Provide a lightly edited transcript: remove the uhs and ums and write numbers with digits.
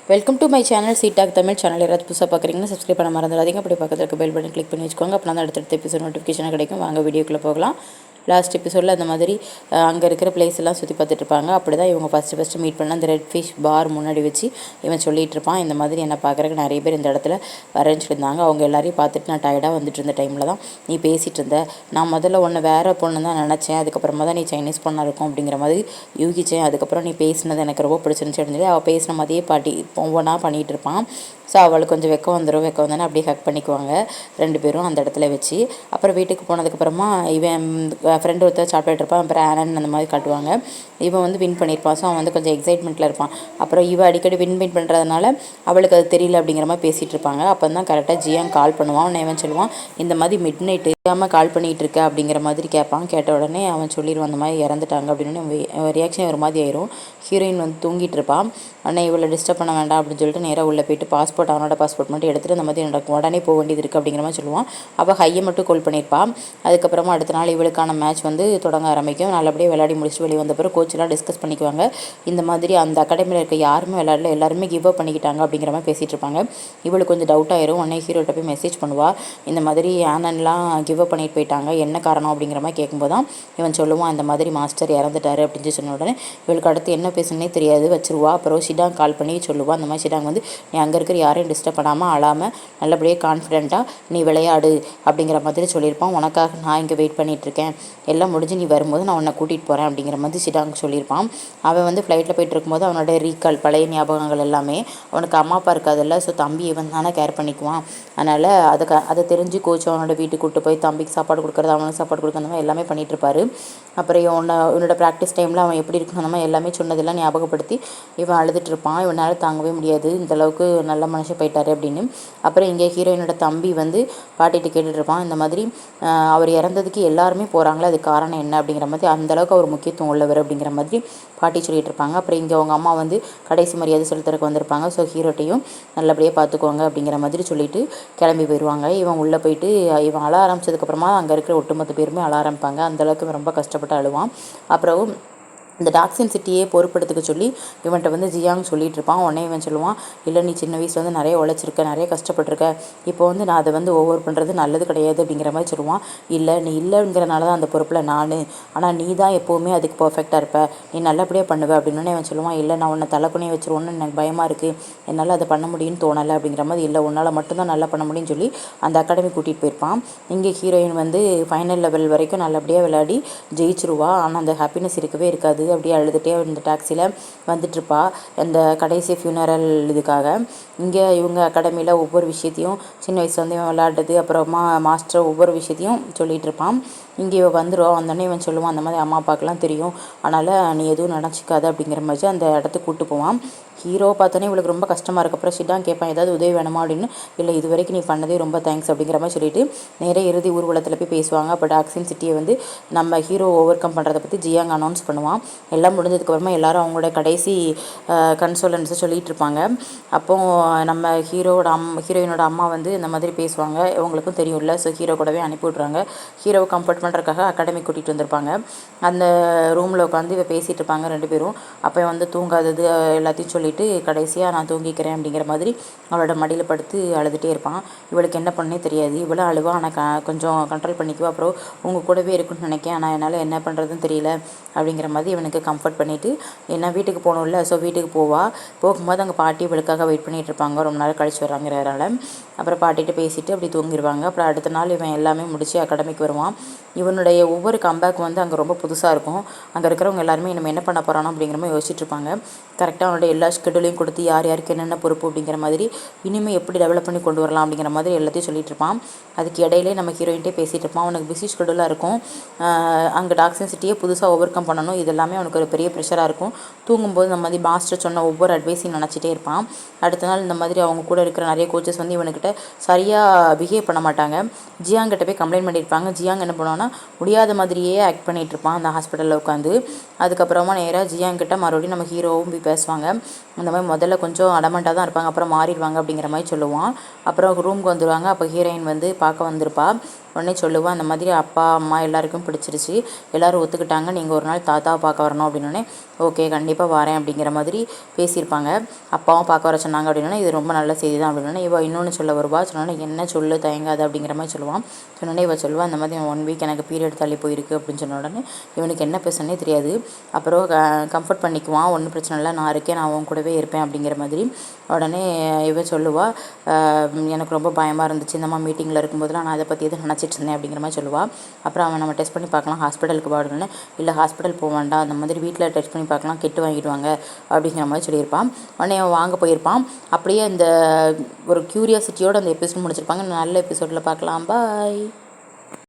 Welcome to my channel சீடாக் Tamil channel. யாராவது புதுசாக பார்க்குறீங்கன்னா சப்ஸ்கிரைப் பண்ண மறந்துடாதீங்க. அப்படி பக்கத்தில் இருக்க பெல் பட்டன் கிளிக் பண்ணி வச்சுக்கோங்க. அப்போ தான் அடுத்தடுத்த எபிசோட் நோட்டிஃபிகேஷன் கிடைக்கும். வாங்க வீடியோக்குள்ளே போகலாம். லாஸ்ட் எபிசோடில் அந்த மாதிரி அங்கே இருக்கிற பிளேஸ் எல்லாம் சுற்றி பார்த்துட்டு இருப்பாங்க. அப்படி தான் இவங்க ஃபஸ்ட்டு மீட் பண்ண அந்த ரெட் ஃபிஷ் பார் முன்னாடி வச்சு இவன் சொல்லிகிட்டு இருப்பான், இந்த மாதிரி என்னை பார்க்குறக்கு நிறைய பேர் இந்த இடத்துல வரேன்னு சொல்லியிருந்தாங்க. அவங்க எல்லாரையும் பார்த்துட்டு நான் டயர்டாக வந்துட்டு இருந்த டைமில் தான் நீ பேசிகிட்டு இருந்த. நான் முதல்ல ஒன்று வேறு பொண்ணு தான் நினச்சேன், அதுக்கப்புறமா தான் நீ சைனீஸ் பொண்ணாக இருக்கும் அப்படிங்கிற மாதிரி யூகிச்சேன். அதுக்கப்புறம் நீ பேசினது எனக்கு ரொம்ப பிடிச்சிருந்துச்சு அப்படின்னு சொல்லி அவள் பேசின மாதிரியே ஒவ்வொன்றா பண்ணிகிட்டு இருப்பான். ஸோ அவளுக்கு கொஞ்சம் வெக்கம் வந்தோன்னே அப்படியே ஹக் பண்ணிக்குவாங்க ரெண்டு பேரும் அந்த இடத்துல வச்சு. அப்புறம் வீட்டுக்கு போனதுக்கப்புறமா இவன் ஃப்ரெண்டு ஒருத்தர் சாப்பிட்டுட்டு இருப்பான். அப்புறம் ஆனன் அந்த மாதிரி காட்டுவாங்க. இவன் வந்து வின் பண்ணியிருப்பான். ஸோ அவன் வந்து கொஞ்சம் எக்ஸைட்மெண்ட்டில் இருப்பான். அப்புறம் இவன் அடிக்கடி வின் பண்ணுறதுனால அவளுக்கு அது தெரியல அப்படிங்கிற மாதிரி பேசிகிட்டு இருப்பாங்க. அப்போ தான் கரெக்டாக ஜியாங் கால் பண்ணுவான். அவன் இவன் சொல்லுவான், இந்த மாதிரி மிட் நைட்டு கால் பண்ணிகிட்டு இருக்க அப்படிங்கிற மாதிரி கேட்பான். கேட்ட உடனே அவன் சொல்லிடுவான் அந்த மாதிரி இறந்துட்டாங்க அப்படின்னு. ரியாக்ஷன் ஒரு மாதிரி ஆயிரும். ஹீரோயின் வந்து தூங்கிட்டு இருப்பான். உடனே இவளை டிஸ்டர்ப் பண்ண வேண்டாம் அப்படின்னு சொல்லிட்டு நேராக உள்ளே போயிட்டு அவனோட பாஸ்போர்ட் மட்டும் எடுத்துகிட்டு அந்த மாதிரி எனக்கு உடனே போக வேண்டியது இருக்குது அப்படிங்கிற மாதிரி சொல்லுவான். அவள் ஹையை மட்டும் கால் பண்ணியிருப்பான். அதுக்கப்புறமா அடுத்த நாள் இவளுக்கான மேட்ச் வந்து தொடங்க ஆரம்பிக்கும். நல்லபடியாக விளையாடி முடிச்சுட்டு வெளியே வந்த பிறகு கோச்செலாம் டிஸ்கஸ் பண்ணிக்குவாங்க. இந்த மாதிரி அந்த அகாடமியில் இருக்க யாருமே விளையாடல, எல்லாருமே கிவ் அப் பண்ணிக்கிட்டாங்க அப்படிங்கிற மாதிரி பேசிகிட்டு இருப்பாங்க. இவளுக்கு கொஞ்சம் டவுட் ஆயிரும். உடனே ஹீரோட்ட போய் மெசேஜ் பண்ணுவாள், இந்த மாதிரி ஆனன்லாம் கிவ் அப் பண்ணிட்டு போயிட்டாங்க, என்ன காரணம் அப்படிங்கிற மாதிரி கேட்கும்போது தான் இவன் சொல்லுவான், இந்த மாதிரி மாஸ்டர் இறந்துட்டாரு அப்படின்னு சொன்ன உடனே இவளுக்கு அடுத்து என்ன பேசுனே தெரியாது, வச்சிருவா. அப்புறம் ஷிடாங் கால் பண்ணி சொல்லுவாள், அந்த மாதிரி ஷிடாங் வந்து நீ அங்கே இருக்கிற யாரையும் டிஸ்டர்ப் பண்ணாமல் அழாமல் நல்லபடியாக கான்ஃபிடென்ட்டாக நீ விளையாடு அப்படிங்கிற மாதிரி சொல்லியிருப்பான். உனக்காக நான் இங்கே வெயிட் பண்ணிகிட்ருக்கேன், எல்லாம் முடிஞ்சு நீ வரும்போது நான் உன்னை கூட்டிகிட்டு போகிறேன் அப்படிங்கிற மாதிரி ஷிடாங் சொல்லியிருப்பான். அவன் வந்து ஃப்ளைட்டில் போயிட்டு இருக்கும்போது அவனோட ரீகால் பழைய ஞாபகங்கள் எல்லாமே, அவனுக்கு அம்மா அப்பா இருக்காதில்ல, ஸோ தம்பி இவன் தானே கேர் பண்ணிக்குவான். அதனால் அதை தெரிஞ்சு கோச் அவனோட வீட்டுக்கு கூப்பிட்டு போய் தம்பிக்கு சாப்பாடு கொடுக்குறது, அவனுக்கு சாப்பாடு கொடுக்குறது மாதிரி எல்லாமே பண்ணிகிட்டு இருப்பாரு. அப்புறம் இவனோட ப்ராக்டிஸ் டைமில் அவன் எப்படி இருக்கணும் அந்த மாதிரி எல்லாமே சொன்னதெல்லாம் ஞாபகப்படுத்தி இவன் அழுதுட்டு இருப்பான். இவனால் தாங்கவே முடியாது, இந்தளவுக்கு நல்ல மனுஷன் போயிட்டாரு அப்படின்னு. அப்புறம் இங்கே ஹீரோயினோட தம்பி வந்து பாட்டிகிட்ட கேட்டுட்ருப்பான், இந்த மாதிரி அவர் இறந்ததுக்கு எல்லாருமே போகிறாங்களே, அது காரணம் என்ன அப்படிங்கிற மாதிரி, அந்தளவுக்கு அவர் முக்கியத்துவம் உள்ளவர் அப்படிங்கிற மாதிரி பாட்டி சொல்லிகிட்டு இருப்பாங்க. அப்புறம் இங்கே அவங்க அம்மா வந்து கடைசி மரியாதை செலுத்துறதுக்கு வந்திருப்பாங்க. ஸோ ஹீரோட்டையும் நல்லபடியாக பார்த்துக்குவாங்க அப்படிங்கிற மாதிரி சொல்லிட்டு கிளம்பி போயிடுவாங்க. இவன் உள்ளே போயிட்டு இவன் அழ ஆரம்பிச்சதுக்கப்புறமா அங்கே இருக்கிற ஒட்டுமொத்த பேருமே அழ ஆரம்பிப்பாங்க. அந்தளவுக்கு ரொம்ப கஷ்டப்பட்டு அழுவான். அப்புறம் இந்த டாக்ஸின் சிட்டியே பொறுப்படுத்துக்க சொல்லி இவன்கிட்ட வந்து ஜியாங் சொல்லிகிட்டு இருப்பான். உடனே இவன் சொல்லுவான், இல்லை நீ சின்ன வயசில் வந்து நிறைய உழைச்சிருக்க, நிறைய கஷ்டப்பட்டிருக்க, இப்போ வந்து நான் அதை வந்து ஓவர் பண்ணுறது நல்லது கிடையாது அப்படிங்கிற மாதிரி சொல்லுவான். இல்லை நீ இல்லைங்கிறனால தான் அந்த பொறுப்பில் நான், ஆனால் நீ தான் எப்போவுமே அதுக்கு பர்ஃபெக்டாக இருப்ப, நீ நல்லபடியாக பண்ணுவேன் அப்படின்னு இவன் சொல்லுவான். இல்லை நான் உன்னை தலைக்குனியை வச்சிருவோன்னு எனக்கு பயமாக இருக்குது, என்னால் அதை பண்ண முடியும்னு தோணலை அப்படிங்கிற மாதிரி. இல்லை உன்னால் மட்டும்தான் நல்லா பண்ண முடியும்னு சொல்லி அந்த அகாடமி கூட்டிகிட்டு போயிருப்பான். இங்கே ஹீரோயின் வந்து ஃபைனல் லெவல் வரைக்கும் நல்லபடியாக விளையாடி ஜெயிச்சிருவா. ஆனால் அந்த ஹாப்பினஸ் இருக்கவே இருக்காது. அப்படியே அழுதுகிட்டே இந்த டாக்ஸியில் வந்துட்டுருப்பா அந்த கடைசி ஃபியூனரல் இதுக்காக. இங்கே இவங்க அகாடமியில் ஒவ்வொரு விஷயத்தையும் சின்ன வயசுல வந்து இவன் விளையாடுறது, அப்புறமா மாஸ்டர் ஒவ்வொரு விஷயத்தையும் சொல்லிகிட்டு இருப்பான். இங்கே இவன் வந்துடும். வந்தோடனே இவன் சொல்லுவான், அந்த மாதிரி அம்மா அப்பாக்கெலாம் தெரியும், அதனால் நீ எதுவும் நினச்சிக்காத அப்படிங்கிற மாதிரி அந்த இடத்துக்கு கூப்பிட்டு போவான். ஹீரோ பார்த்தோன்னே இவளுக்கு ரொம்ப கஷ்டமாக இருக்குது. அப்புறம் ஷிடாங் கேட்பான், ஏதாவது உதவி வேணுமா அப்படின்னு. இல்லை இது வரைக்கும் நீ பண்ணதே ரொம்ப தேங்க்ஸ் அப்படிங்கிற மாதிரி சொல்லிட்டு நேரே இறுதி ஊர்வலத்தில் போய் பேசுவாங்க. அப்போ டாக்ஸின் சிட்டியை வந்து நம்ம ஹீரோ ஓவர் கம் பண்ணுறதை பற்றி ஜியாங் அனௌன்ஸ் பண்ணுவான். எல்லாம் முடிஞ்சதுக்கப்புறமா எல்லாரும் அவங்களோட கடைசி கன்சோலன்ஸை சொல்லிகிட்டு இருப்பாங்க. அப்போது நம்ம ஹீரோயினோட அம்மா வந்து இந்த மாதிரி பேசுவாங்க. இவங்களுக்கும் தெரியும்ல, ஸோ ஹீரோ கூடவே அனுப்பி விட்றாங்க. ஹீரோவை கம்ஃபர்ட் பண்ணுறதுக்காக அகாடமி கூட்டிகிட்டு வந்திருப்பாங்க. அந்த ரூமில் உட்காந்து இவ பேசிகிட்டு இருப்பாங்க ரெண்டு பேரும். அப்போ வந்து தூங்காதது எல்லாத்தையும் சொல்லிவிட்டு கடைசியாக நான் தூங்கிக்கிறேன் அப்படிங்கிற மாதிரி அவளோட மடியில் படுத்து அழுதுகிட்டே இருப்பான். இவளுக்கு என்ன பண்ணே தெரியாது. இவளை அழுவா, ஆனால் கொஞ்சம் கண்ட்ரோல் பண்ணிக்குவா. அப்புறம் உங்கள் கூடவே இருக்குன்னு நினைக்கேன், ஆனால் என்னால் என்ன பண்ணுறதுன்னு தெரியல அப்படிங்கிற மாதிரி இவனுக்கு கம்ஃபர்ட் பண்ணிவிட்டு என்ன வீட்டுக்கு போகணும்ல, ஸோ வீட்டுக்கு போகும்போது அங்கே பாட்டி இவளுக்காக வெயிட் பண்ணிகிட்டு இருப்பாங்க. ரொம்ப நாள் கழிச்சு வராங்கிறதால அப்புறம் பாட்டிகிட்ட பேசிவிட்டு அப்படி தூங்கிடுவாங்க. அப்புறம் அடுத்த நாள் இவன் எல்லாமே முடித்து அகாடமிக்கு வருவான். இவனுடைய ஒவ்வொரு கம்பேக் வந்து அங்கே ரொம்ப புதுசாக இருக்கும். அங்கே இருக்கிறவங்க எல்லாருமே நம்ம என்ன பண்ண போகிறானோ அப்படிங்கிற மாதிரி யோசிச்சுட்டு இருப்பாங்க. கரெக்டாக அவனோட எல்லா ஷெட்யூலையும் கொடுத்து யார் யாருக்கு என்னென்ன பொறுப்பு அப்படிங்கிற மாதிரி இனிமேல் எப்படி டெவலப் பண்ணி கொண்டு வரலாம் அப்படிங்கிற மாதிரி எல்லாத்தையும் சொல்லிட்டு இருப்பான். அதுக்கு இடையிலே நம்ம ஹீரோயின்ட்டே பேசிகிட்டு இருப்பான். அவனுக்கு பிஸி ஷெட்யூலாக இருக்கும். அங்கே டாக்ஸின் சிட்டியை புதுசாக ஓவர் கம் பண்ணணும், இதெல்லாமே அவனுக்கு ஒரு பெரிய ப்ரெஷராக இருக்கும். தூங்கும்போது இந்த மாதிரி மாஸ்டர் சொன்ன ஒவ்வொரு அட்வைஸையும் நினச்சிட்டே இருப்பான். அடுத்த நாள் இந்த மாதிரி அவங்க கூட இருக்கிற நிறைய கோச்சஸ் வந்து இவனுக்கிட்ட சரியாக பிஹேவ் பண்ண மாட்டாங்க. ஜியாங்கிட்ட போய் கம்ப்ளைண்ட் பண்ணியிருப்பாங்க. ஜியாங் என்ன பண்ணுவான்னா முடியாத மாதிரியே ஆக்ட் பண்ணிகிட்டு இருப்பான் அந்த ஹாஸ்பிட்டலில் உட்காந்து. அதுக்கப்புறமா நேராக ஜியாங்கிட்ட மறுபடியும் நம்ம ஹீரோவும் போய் பேசுவாங்க. அந்த மாதிரி முதல்ல கொஞ்சம் அடமெண்ட்டாக தான் இருப்பாங்க, அப்புறம் மாறிடுவாங்க அப்படிங்கிற மாதிரி சொல்லுவான். அப்புறம் ரூமுக்கு வந்துடுவாங்க. அப்போ ஹீரோயின் வந்து பார்க்க வந்திருப்பா. உடனே சொல்லுவாள் அந்த மாதிரி அப்பா அம்மா எல்லாருக்கும் பிடிச்சிருச்சு, எல்லோரும் ஒத்துக்கிட்டாங்க, நீங்கள் ஒரு நாள் தாத்தாவை பார்க்க வரணும் அப்படின்னோடனே ஓகே கண்டிப்பாக வரேன் அப்படிங்கிற மாதிரி பேசியிருப்பாங்க. அப்பாவும் பார்க்க வர சொன்னாங்க அப்படின்னா இது ரொம்ப நல்ல செய்தி தான் அப்படின்னா இன்னொன்று சொல்ல வருவா. சொன்னோன்னே என்ன சொல்லு தயங்காது அப்படிங்கிற மாதிரி சொல்லுவான். சொன்னோடனே சொல்லுவாள் அந்த மாதிரி 1 வீக் எனக்கு பீரியட் தள்ளி போயிருக்கு அப்படின்னு சொன்ன உடனே இவனுக்கு என்ன பேசுனே தெரியாது. அப்புறம் கம்ஃபர்ட் பண்ணிக்குவான், ஒன்றும் பிரச்சனை இல்லை, நான் இருக்கேன், நான் உன் கூடவே இருப்பேன் அப்படிங்கிற மாதிரி. உடனே சொல்லுவாள் எனக்கு ரொம்ப பயமாக இருந்துச்சு, இந்த மாதிரி மீட்டிங்கில் இருக்கும்போதெல்லாம் நான் அதை பற்றி எதுவும் நினச்சிட்டு இருந்தேன் அப்படிங்கிற மாதிரி சொல்லுவாள். அப்புறம் அவன் நம்ம டெஸ்ட் பண்ணி பார்க்கலாம் ஹாஸ்பிட்டலுக்கு போகணுன்னு, இல்லை ஹாஸ்பிட்டல் போக வேண்டாம், அந்த மாதிரி வீட்டில் டெஸ்ட் பண்ணி பார்க்கலாம், கிட்டு வாங்கிடுவாங்க அப்படிங்கிற மாதிரி சொல்லியிருப்பான். உடனே அவன் வாங்க போயிருப்பான். அப்படியே அந்த ஒரு க்யூரியாசிட்டியோடு அந்த எபிசோட் முடிச்சிருப்பாங்க. நல்ல எபிசோடில் பார்க்கலாம். பாய்.